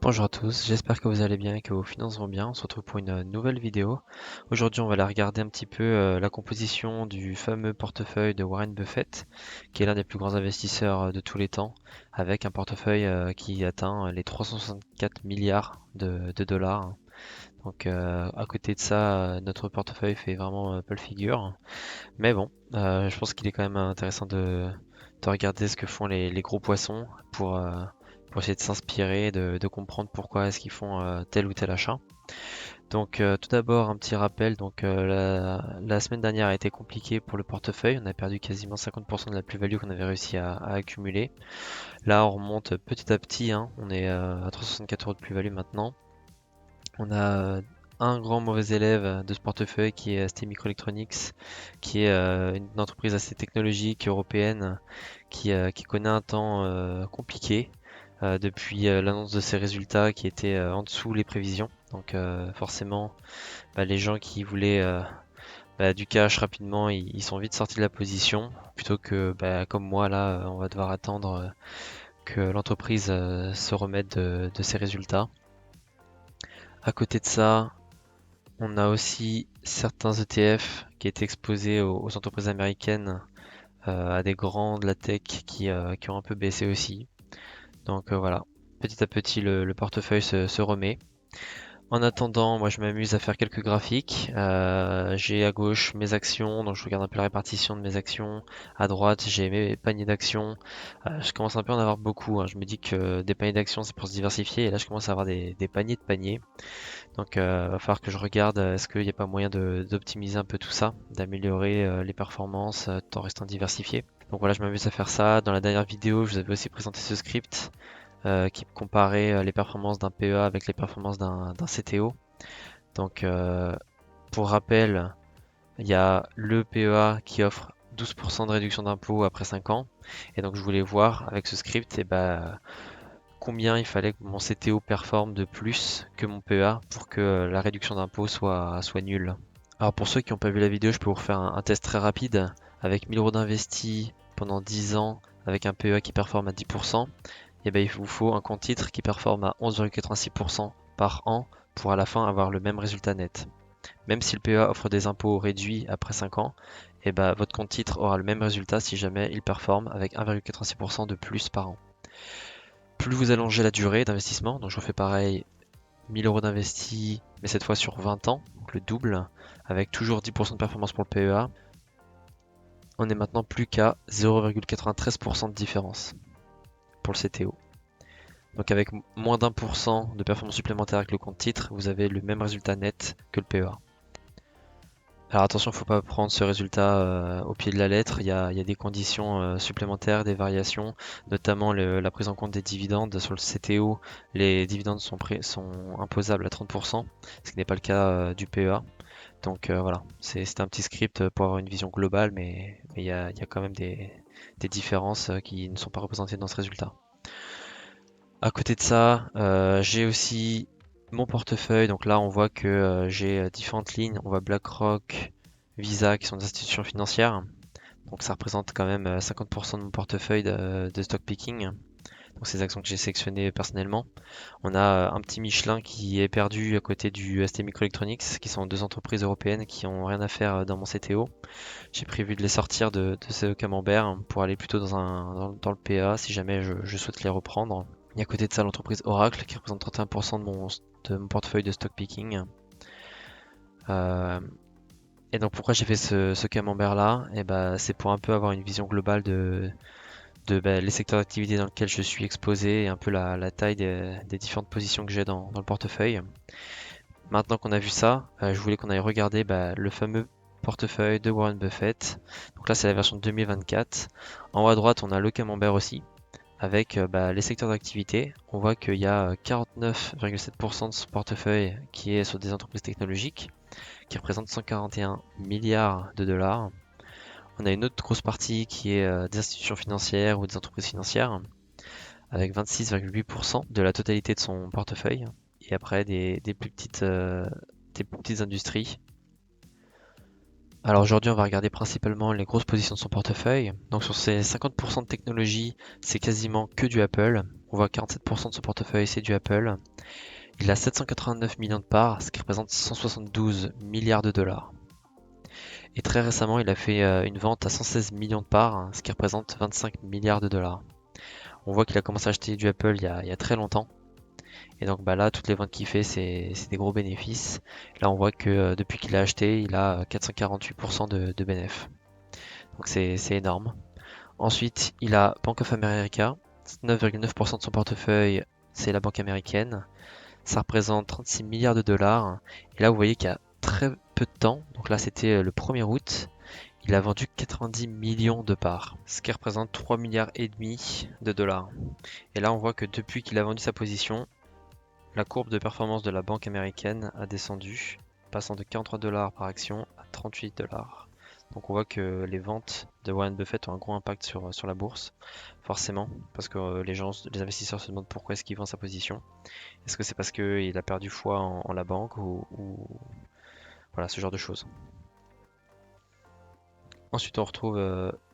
Bonjour à tous, j'espère que vous allez bien et que vos finances vont bien. On se retrouve pour une nouvelle vidéo. Aujourd'hui, on va aller regarder un petit peu la composition du fameux portefeuille de Warren Buffett, qui est l'un des plus grands investisseurs de tous les temps, avec un portefeuille qui atteint les 364 milliards de dollars. Donc, à côté de ça, notre portefeuille fait vraiment peu le figure. Mais bon, je pense qu'il est quand même intéressant de regarder ce que font les gros poissons pour essayer de s'inspirer, de comprendre pourquoi est-ce qu'ils font tel ou tel achat. Donc tout d'abord un petit rappel, donc la semaine dernière a été compliquée pour le portefeuille, on a perdu quasiment 50% de la plus-value qu'on avait réussi à accumuler. Là on remonte petit à petit, hein, on est à 364 € de plus-value maintenant. On a un grand mauvais élève de ce portefeuille qui est ST Microelectronics, qui est une entreprise assez technologique européenne qui connaît un temps compliqué depuis l'annonce de ses résultats qui étaient en dessous les prévisions. Donc forcément, les gens qui voulaient du cash rapidement, ils sont vite sortis de la position, plutôt que comme moi là, on va devoir attendre que l'entreprise se remette de ses résultats. À côté de ça, on a aussi certains ETF qui étaient exposés aux entreprises américaines, à des grands de la tech qui ont un peu baissé aussi. Donc voilà, petit à petit le portefeuille se remet. En attendant, moi je m'amuse à faire quelques graphiques. J'ai à gauche mes actions, donc je regarde un peu la répartition de mes actions. À droite, j'ai mes paniers d'actions. Je commence un peu à en avoir beaucoup, hein. Je me dis que des paniers d'actions, c'est pour se diversifier. Et là, je commence à avoir des paniers de paniers. Donc, va falloir que je regarde est-ce qu'il n'y a pas moyen d'optimiser un peu tout ça, d'améliorer les performances tout en restant diversifié. Donc voilà, je m'amuse à faire ça. Dans la dernière vidéo, je vous avais aussi présenté ce script qui comparait les performances d'un PEA avec les performances d'un CTO. Donc pour rappel, il y a le PEA qui offre 12% de réduction d'impôt après 5 ans. Et donc je voulais voir avec ce script combien il fallait que mon CTO performe de plus que mon PEA pour que la réduction d'impôt soit nulle. Alors pour ceux qui n'ont pas vu la vidéo, je peux vous refaire un test très rapide. Avec 1000 € d'investi pendant 10 ans avec un PEA qui performe à 10%, et il vous faut un compte titre qui performe à 11,86% par an pour à la fin avoir le même résultat net. Même si le PEA offre des impôts réduits après 5 ans, votre compte titre aura le même résultat si jamais il performe avec 1,86% de plus par an. Plus vous allongez la durée d'investissement, donc je refais pareil, 1000 € d'investi, mais cette fois sur 20 ans, donc le double, avec toujours 10% de performance pour le PEA, on est maintenant plus qu'à 0,93% de différence pour le CTO. Donc avec moins d'1% de performance supplémentaire avec le compte titre, vous avez le même résultat net que le PEA. Alors attention, il ne faut pas prendre ce résultat au pied de la lettre, il y a des conditions supplémentaires, des variations, notamment la prise en compte des dividendes. Sur le CTO, les dividendes sont imposables à 30%, ce qui n'est pas le cas du PEA. Donc voilà, c'est un petit script pour avoir une vision globale, mais il y a quand même des différences qui ne sont pas représentées dans ce résultat. À côté de ça, j'ai aussi mon portefeuille. Donc là, on voit que j'ai différentes lignes. On voit BlackRock, Visa qui sont des institutions financières. Donc ça représente quand même 50% de mon portefeuille de stock picking. Donc ces actions que j'ai sélectionnées personnellement. On a un petit Michelin qui est perdu à côté du ST Microelectronics, qui sont deux entreprises européennes qui ont rien à faire dans mon CTO. J'ai prévu de les sortir de ce camembert pour aller plutôt dans le PA si jamais je souhaite les reprendre. Et à côté de ça, l'entreprise Oracle qui représente 31% de mon portefeuille de stock picking. Et donc pourquoi j'ai fait ce camembert là? C'est pour un peu avoir une vision globale de les secteurs d'activité dans lesquels je suis exposé et un peu la taille des différentes positions que j'ai dans le portefeuille. Maintenant qu'on a vu ça, je voulais qu'on aille regarder le fameux portefeuille de Warren Buffett. Donc là c'est la version 2024. En haut à droite on a le camembert aussi avec les secteurs d'activité. On voit qu'il y a 49,7% de son portefeuille qui est sur des entreprises technologiques qui représentent 141 milliards de dollars. On a une autre grosse partie qui est des institutions financières ou des entreprises financières avec 26,8% de la totalité de son portefeuille. Et après des plus petites industries. Alors aujourd'hui, on va regarder principalement les grosses positions de son portefeuille. Donc sur ces 50% de technologie, c'est quasiment que du Apple. On voit 47% de son portefeuille, c'est du Apple. Il a 789 millions de parts, ce qui représente 172 milliards de dollars. Et très récemment, il a fait une vente à 116 millions de parts, ce qui représente 25 milliards de dollars. On voit qu'il a commencé à acheter du Apple il y a très longtemps. Et donc bah là, toutes les ventes qu'il fait, c'est des gros bénéfices. Là, on voit que depuis qu'il a acheté, il a 448% de bénéfices. Donc c'est énorme. Ensuite, il a Bank of America. 9,9% de son portefeuille, c'est la banque américaine. Ça représente 36 milliards de dollars. Et là, vous voyez qu'il y a très peu de temps, donc là c'était le 1er août, il a vendu 90 millions de parts, ce qui représente 3 milliards et demi de dollars. Et là, on voit que depuis qu'il a vendu sa position, la courbe de performance de la banque américaine a descendu, passant de 43 dollars par action à 38 dollars. Donc on voit que les ventes de Warren Buffett ont un gros impact sur la bourse, forcément, parce que les investisseurs se demandent pourquoi est-ce qu'il vend sa position. Est-ce que c'est parce qu'il a perdu foi en la banque ou voilà, ce genre de choses. Ensuite, on retrouve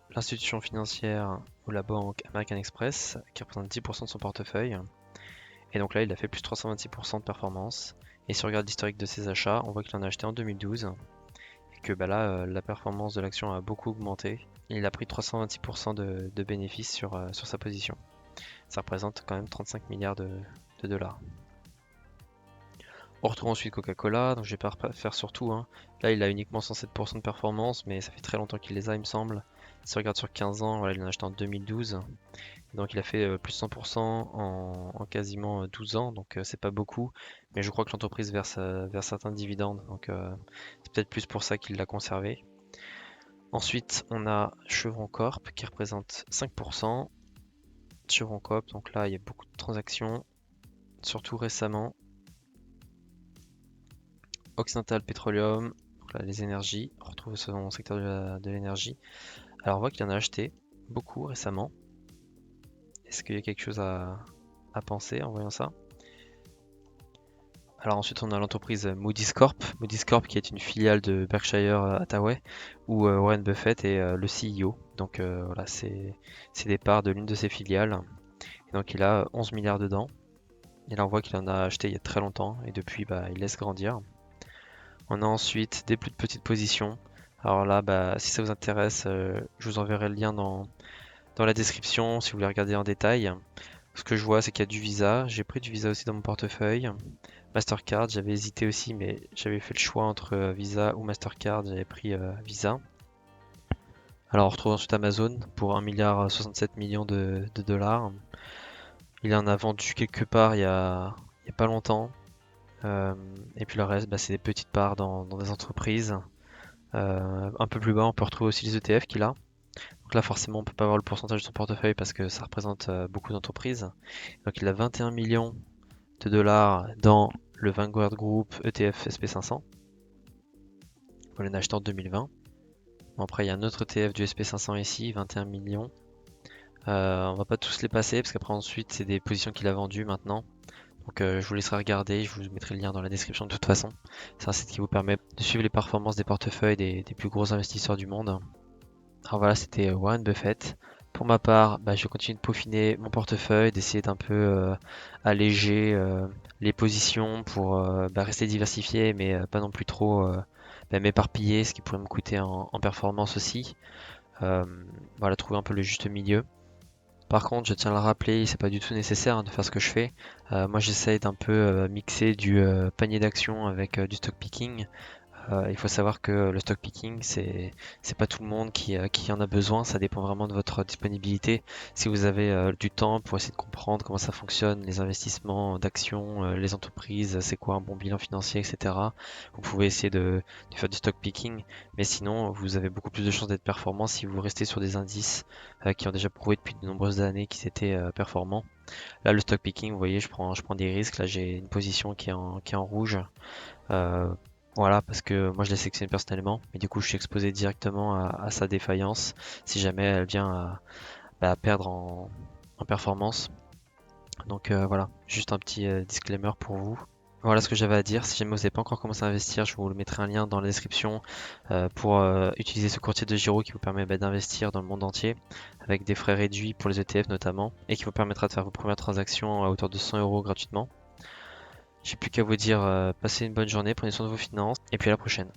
l'institution financière ou la banque American Express qui représente 10% de son portefeuille. Et donc là, il a fait plus 326% de performance. Et si on regarde l'historique de ses achats, on voit qu'il en a acheté en 2012 et que bah là, la performance de l'action a beaucoup augmenté. Il a pris 326% de bénéfices sur sa position. Ça représente quand même 35 milliards de dollars. On retrouve ensuite Coca-Cola, donc je vais pas faire sur tout, hein. Là, il a uniquement 107% de performance, mais ça fait très longtemps qu'il les a, il me semble. Si on regarde sur 15 ans, voilà, il en a acheté en 2012. Donc il a fait plus 100% en quasiment 12 ans, donc c'est pas beaucoup. Mais je crois que l'entreprise verse certains dividendes, donc c'est peut-être plus pour ça qu'il l'a conservé. Ensuite, on a Chevron Corp qui représente 5%. Chevron Corp, donc là, il y a beaucoup de transactions, surtout récemment. Occidental Petroleum, donc là, les énergies, on retrouve son secteur de l'énergie. Alors on voit qu'il en a acheté beaucoup récemment. Est-ce qu'il y a quelque chose à penser en voyant ça? Alors ensuite on a l'entreprise Moody's Corp. Moody's Corp qui est une filiale de Berkshire Hathaway où Warren Buffett est le CEO. Donc voilà, c'est des parts de l'une de ses filiales. Et donc il a 11 milliards dedans. Et là on voit qu'il en a acheté il y a très longtemps et depuis bah, il laisse grandir. On a ensuite des plus petites positions. Alors là, bah, si ça vous intéresse, je vous enverrai le lien dans la description si vous voulez regarder en détail. Ce que je vois, c'est qu'il y a du Visa. J'ai pris du Visa aussi dans mon portefeuille. Mastercard, j'avais hésité aussi, mais j'avais fait le choix entre Visa ou Mastercard. J'avais pris Visa. Alors on retrouve ensuite Amazon pour 1,67 milliard de dollars. Il en a vendu quelque part il y a pas longtemps. Et puis le reste, bah, c'est des petites parts dans des entreprises. Un peu plus bas, on peut retrouver aussi les ETF qu'il a. Donc là, forcément, on peut pas avoir le pourcentage de son portefeuille parce que ça représente beaucoup d'entreprises. Donc il a 21 millions de dollars dans le Vanguard Group ETF SP500. On l'a acheté en 2020. Bon, après, il y a un autre ETF du SP500 ici, 21 millions. On va pas tous les passer parce qu'après ensuite, c'est des positions qu'il a vendues maintenant. Donc je vous laisserai regarder, je vous mettrai le lien dans la description de toute façon. C'est un site qui vous permet de suivre les performances des portefeuilles des plus gros investisseurs du monde. Alors voilà, c'était Warren Buffett. Pour ma part, bah, je continue de peaufiner mon portefeuille, d'essayer d'un peu alléger les positions pour bah, rester diversifié, mais pas non plus trop bah, m'éparpiller, ce qui pourrait me coûter en performance aussi. Euh, voilà, trouver un peu le juste milieu. Par contre, je tiens à le rappeler, c'est pas du tout nécessaire hein, de faire ce que je fais. Moi, j'essaye d'un peu mixer du panier d'action avec du stock picking. Il faut savoir que le stock picking, c'est pas tout le monde qui en a besoin. Ça dépend vraiment de votre disponibilité. Si vous avez du temps pour essayer de comprendre comment ça fonctionne, les investissements d'actions, les entreprises, c'est quoi un bon bilan financier, etc. Vous pouvez essayer de faire du stock picking. Mais sinon, vous avez beaucoup plus de chances d'être performant si vous restez sur des indices qui ont déjà prouvé depuis de nombreuses années qu'ils étaient performants. Là, le stock picking, vous voyez, je prends des risques. Là, j'ai une position qui est en rouge. Euh, voilà, parce que moi je l'ai sélectionné personnellement, mais du coup je suis exposé directement à sa défaillance si jamais elle vient à perdre en performance. Donc voilà, juste un petit disclaimer pour vous. Voilà ce que j'avais à dire. Si jamais vous n'avez pas encore commencé à investir, je vous mettrai un lien dans la description pour utiliser ce courtier de Giro qui vous permet d'investir dans le monde entier avec des frais réduits pour les ETF notamment et qui vous permettra de faire vos premières transactions à hauteur de 100 € gratuitement. J'ai plus qu'à vous dire, passez une bonne journée, prenez soin de vos finances, et puis à la prochaine.